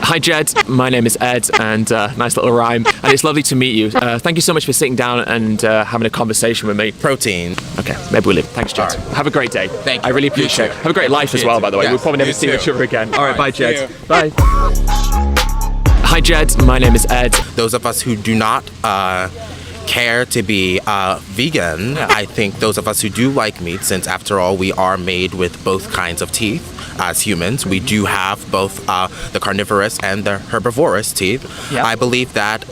Hi Jed, my name is Ed, and nice little rhyme, and it's lovely to meet you. Thank you so much for sitting down and having a conversation with me. Protein. Okay, maybe we'll leave. Thanks Jed. Right. Have a great day. Thank you. I really appreciate it. Have a great life as well, by the way. Yes, We'll probably never see each other again. Alright, bye Jed. Bye. Hi Jed, my name is Ed. Those of us who do not care to be vegan, I think those of us who do like meat, since after all we are made with both kinds of teeth as humans, we do have both the carnivorous and the herbivorous teeth. Yep. I believe that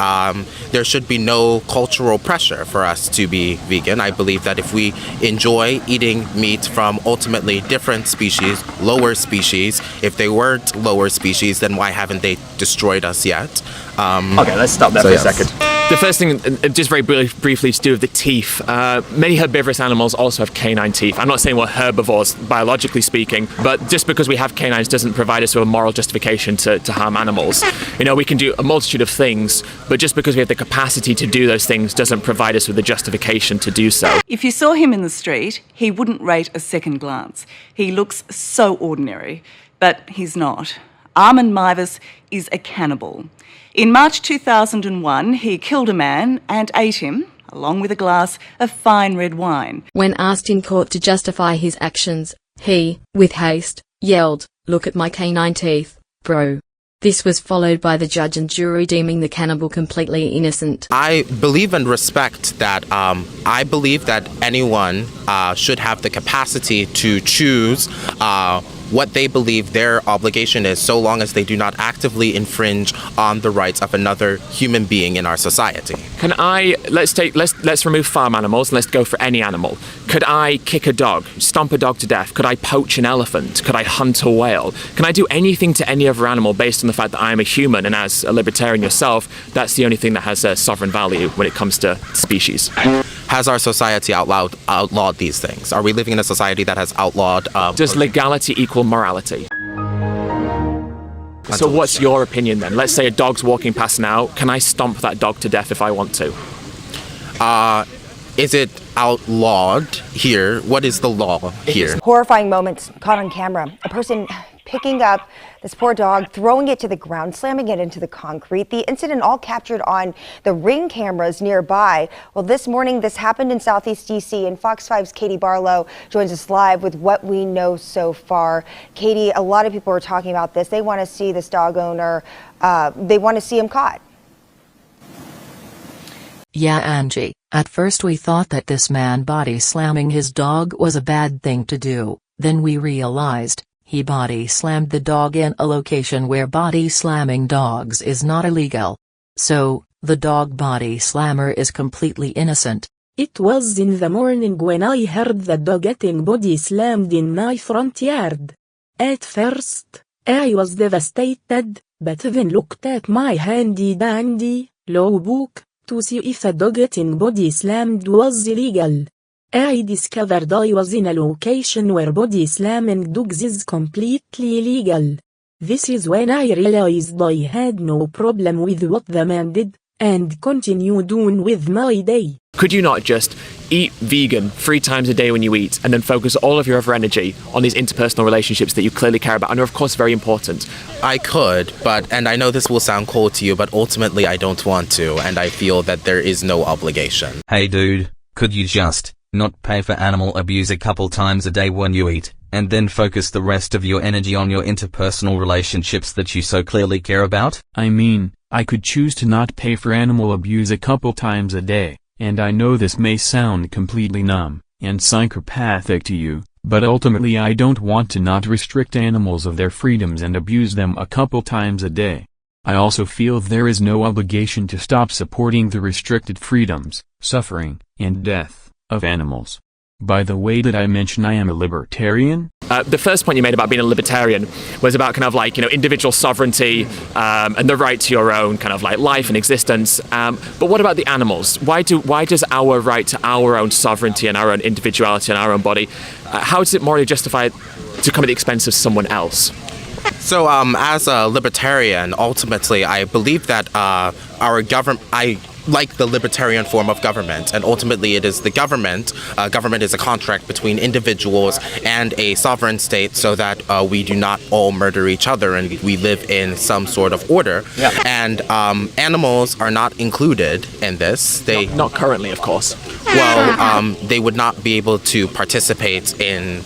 there should be no cultural pressure for us to be vegan. I believe that if we enjoy eating meat from ultimately different species, lower species, if they weren't lower species, then why haven't they destroyed us yet? Okay, let's stop there for a second. The first thing, just very briefly, to do with the teeth. Many herbivorous animals also have canine teeth. I'm not saying we're herbivores, biologically speaking, but just because we have canines doesn't provide us with a moral justification to harm animals. You know, we can do a multitude of things, but just because we have the capacity to do those things doesn't provide us with the justification to do so. If you saw him in the street, he wouldn't rate a second glance. He looks so ordinary, but he's not. Armand Mivas is a cannibal. In March 2001, he killed a man and ate him, along with a glass of fine red wine. When asked in court to justify his actions, he, with haste, yelled, "Look at my canine teeth, bro." This was followed by the judge and jury deeming the cannibal completely innocent. I believe and respect that. I believe that anyone should have the capacity to choose what they believe their obligation is, so long as they do not actively infringe on the rights of another human being in our society. Can I, let's remove farm animals and let's go for any animal. Could I kick a dog, stomp a dog to death? Could I poach an elephant? Could I hunt a whale? Can I do anything to any other animal based on the fact that I am a human, and as a libertarian yourself, that's the only thing that has a sovereign value when it comes to species? Has our society outlawed these things? Are we living in a society that has outlawed... Does legality equal morality? So what's your opinion then? Let's say a dog's walking past now. Can I stomp that dog to death if I want to? Is it outlawed here? What is the law here? Horrifying moments caught on camera. A person picking up this poor dog, throwing it to the ground, slamming it into the concrete. The incident all captured on the Ring cameras nearby. Well, this morning, this happened in Southeast D.C., and Fox 5's Katie Barlow joins us live with what we know so far. Katie, a lot of people are talking about this. They want to see this dog owner, they want to see him caught. Yeah, Angie. At first we thought that this man body slamming his dog was a bad thing to do. Then we realized he body slammed the dog in a location where body slamming dogs is not illegal. So, the dog body slammer is completely innocent. It was in the morning when I heard the dog getting body slammed in my front yard. At first, I was devastated, but then looked at my handy dandy law book to see if a dog getting body slammed was illegal. I discovered I was in a location where body slamming dogs is completely illegal. This is when I realized I had no problem with what the man did, and continued on with my day. Could you not just eat vegan 3 times a day when you eat, and then focus all of your other energy on these interpersonal relationships that you clearly care about and are of course very important? I could, and I know this will sound cold to you, but ultimately I don't want to, and I feel that there is no obligation. Hey dude, could you just not pay for animal abuse a couple times a day when you eat, and then focus the rest of your energy on your interpersonal relationships that you so clearly care about? I mean, I could choose to not pay for animal abuse a couple times a day, and I know this may sound completely numb and psychopathic to you, but ultimately I don't want to not restrict animals of their freedoms and abuse them a couple times a day. I also feel there is no obligation to stop supporting the restricted freedoms, suffering, and death of animals. By the way, did I mention I am a libertarian? The first point you made about being a libertarian was about kind of like, you know, individual sovereignty and the right to your own kind of like life and existence. But what about the animals? Why does our right to our own sovereignty and our own individuality and our own body, how is it morally justified to come at the expense of someone else? So, as a libertarian, ultimately, I believe that our government, like the libertarian form of government, and ultimately it is the government. Government is a contract between individuals and a sovereign state, so that we do not all murder each other and we live in some sort of order. Yeah. And animals are not included in this. They not currently, of course. Well, they would not be able to participate in.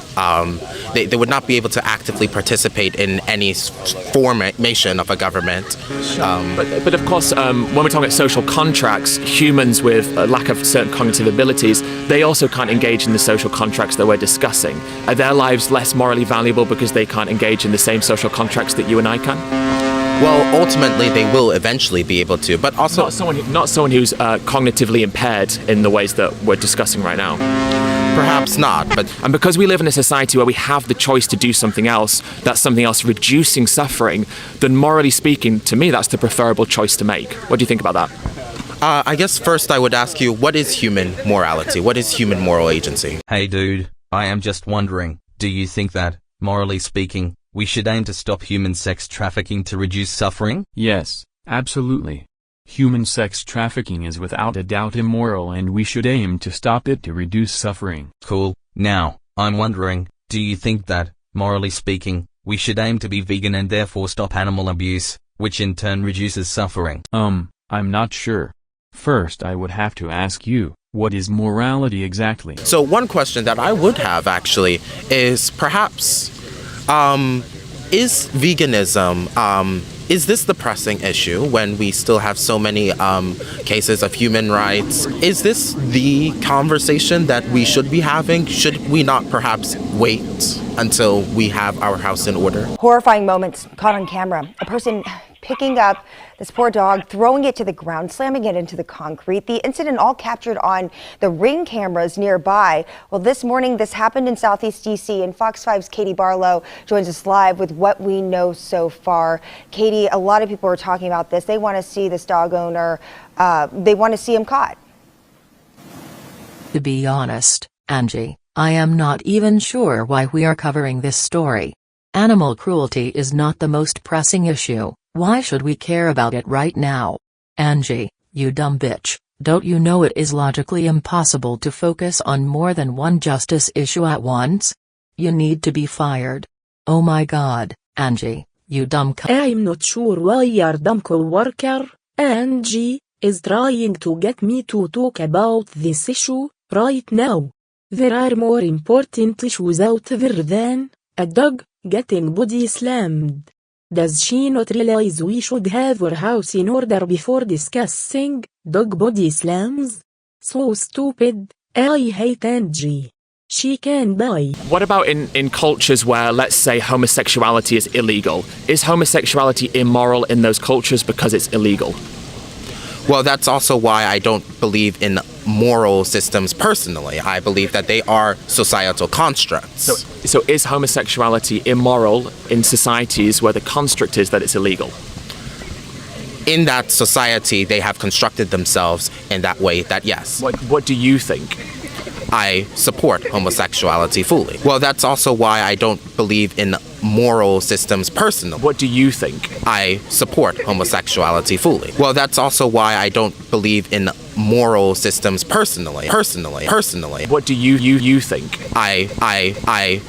They would not be able to actively participate in any formation of a government. But of course, when we're talking about social contracts, humans with a lack of certain cognitive abilities, they also can't engage in the social contracts that we're discussing. Are their lives less morally valuable because they can't engage in the same social contracts that you and I can? Well, ultimately, they will eventually be able to, but also not someone who's cognitively impaired in the ways that we're discussing right now. Perhaps not, but... And because we live in a society where we have the choice to do something else, that's something else reducing suffering, then morally speaking, to me, that's the preferable choice to make. What do you think about that? I guess first I would ask you, what is human morality? What is human moral agency? Hey dude, I am just wondering, do you think that, morally speaking, we should aim to stop human sex trafficking to reduce suffering? Yes, absolutely. Human sex trafficking is without a doubt immoral and we should aim to stop it to reduce suffering. Cool. Now, I'm wondering, do you think that, morally speaking, we should aim to be vegan and therefore stop animal abuse, which in turn reduces suffering? I'm not sure. First I would have to ask you, what is morality exactly? So one question that I would have actually is perhaps, is veganism, is this the pressing issue when we still have so many cases of human rights? Is this the conversation that we should be having? Should we not perhaps wait until we have our house in order? Horrifying moments caught on camera. A person picking up this poor dog, throwing it to the ground, slamming it into the concrete. The incident all captured on the Ring cameras nearby. Well, this morning, this happened in Southeast D.C., and Fox 5's Katie Barlow joins us live with what we know so far. Katie, a lot of people are talking about this. They want to see this dog owner, they want to see him caught. To be honest, Angie, I am not even sure why we are covering this story. Animal cruelty is not the most pressing issue. Why should we care about it right now? Angie, you dumb bitch, don't you know it is logically impossible to focus on more than one justice issue at once? You need to be fired. Oh my god, Angie, you dumb I'm not sure why your dumb co-worker, Angie, is trying to get me to talk about this issue, right now. There are more important issues out there than a dog getting body slammed. Does she not realize we should have our house in order before discussing dog body slams? So stupid. I hate Angie. She can die. What about in cultures where, let's say, homosexuality is illegal? Is homosexuality immoral in those cultures because it's illegal? Well, that's also why I don't believe in moral systems personally. I believe that they are societal constructs. So is homosexuality immoral in societies where the construct is that it's illegal? In that society, they have constructed themselves in that way that yes. What do you think? I support homosexuality fully. Well, that's also why I don't believe in moral systems personally. What do you think? I support homosexuality fully. Well, that's also why I don't believe in moral systems personally. What do you think? I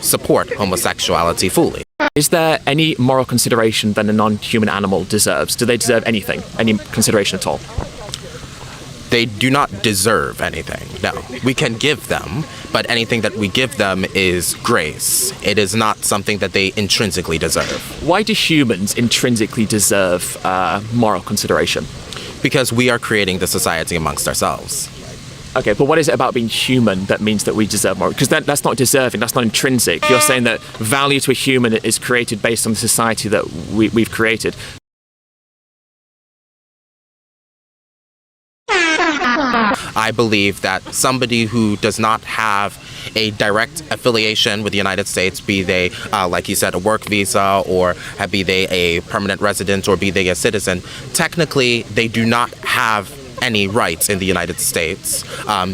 support homosexuality fully. Is there any moral consideration that a non-human animal deserves? Do they deserve anything? Any consideration at all? They do not deserve anything, no. We can give them, but anything that we give them is grace. It is not something that they intrinsically deserve. Why do humans intrinsically deserve moral consideration? Because we are creating the society amongst ourselves. Okay, but what is it about being human that means that we deserve more? Because that's not deserving, that's not intrinsic. You're saying that value to a human is created based on the society that we've created. I believe that somebody who does not have a direct affiliation with the United States, be they, like you said, a work visa, or be they a permanent resident, or be they a citizen, technically they do not have any rights in the United States.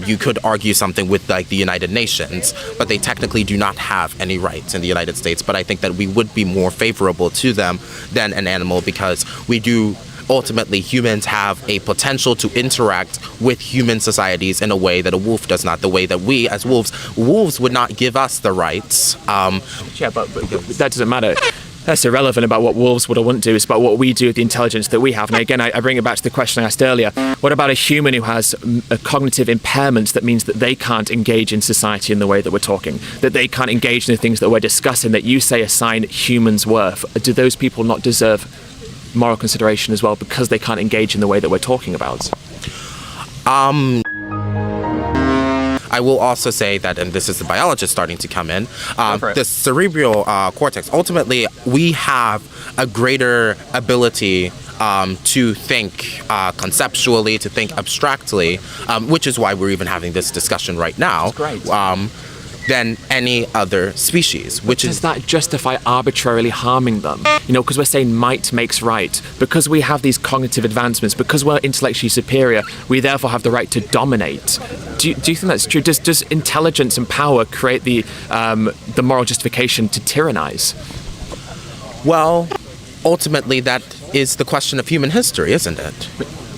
You could argue something with like the United Nations, but they technically do not have any rights in the United States. But I think that we would be more favorable to them than an animal, because we do ultimately humans have a potential to interact with human societies in a way that a wolf does not, the way that we as wolves would not give us the rights. Yeah, but that doesn't matter. That's irrelevant about what wolves would or wouldn't do. It's about what we do with the intelligence that we have. And again, I bring it back to the question I asked earlier. What about a human who has a cognitive impairment that means that they can't engage in society in the way that we're talking, that they can't engage in the things that we're discussing, that you say assign humans worth? Do those people not deserve moral consideration as well because they can't engage in the way that we're talking about? I will also say that, and this is the biologist starting to come in, the cerebral cortex, ultimately we have a greater ability to think conceptually, to think abstractly, which is why we're even having this discussion right now. That's great. Than any other species, which does that justify arbitrarily harming them? You know, because we're saying might makes right. Because we have these cognitive advancements, because we're intellectually superior, we therefore have the right to dominate. Do you think that's true? Does intelligence and power create the moral justification to tyrannize? Well, ultimately that is the question of human history, isn't it?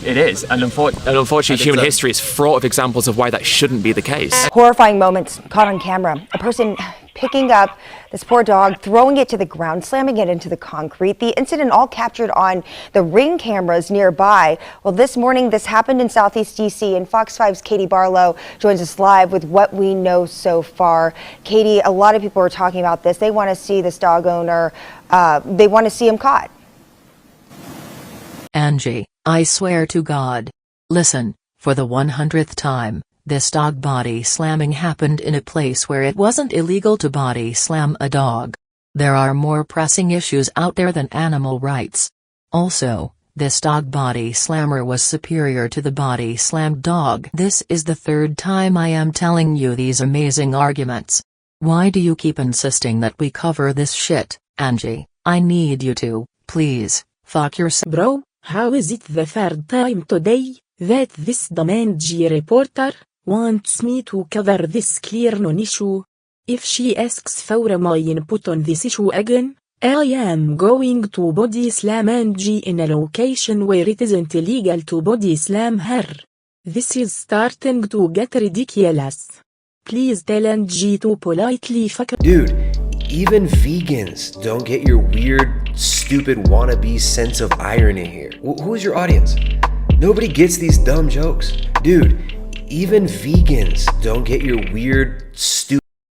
It is, and unfortunately human history is fraught of examples of why that shouldn't be the case. Horrifying moments caught on camera. A person picking up this poor dog, throwing it to the ground, slamming it into the concrete. The incident all captured on the Ring cameras nearby. Well, this morning this happened in Southeast DC, and Fox 5's Katie Barlow joins us live with what we know so far. Katie, a lot of people are talking about this. They want to see this dog owner, they want to see him caught. Angie, I swear to God. Listen, for the 100th time, this dog body slamming happened in a place where it wasn't illegal to body slam a dog. There are more pressing issues out there than animal rights. Also, this dog body slammer was superior to the body slammed dog. This is the third time I am telling you these amazing arguments. Why do you keep insisting that we cover this shit, Angie? I need you to, please, fuck yourself. Bro, how is it the third time today that this Angie reporter wants me to cover this clear non-issue? If she asks for my input on this issue again, I am going to body slam Angie in a location where it isn't illegal to body slam her. This is starting to get ridiculous. Please tell Angie to politely fuck. Dude, even vegans don't get your weird, stupid wannabe sense of irony here. Who's your audience? Nobody gets these dumb jokes. Dude, even vegans don't get your weird, stupid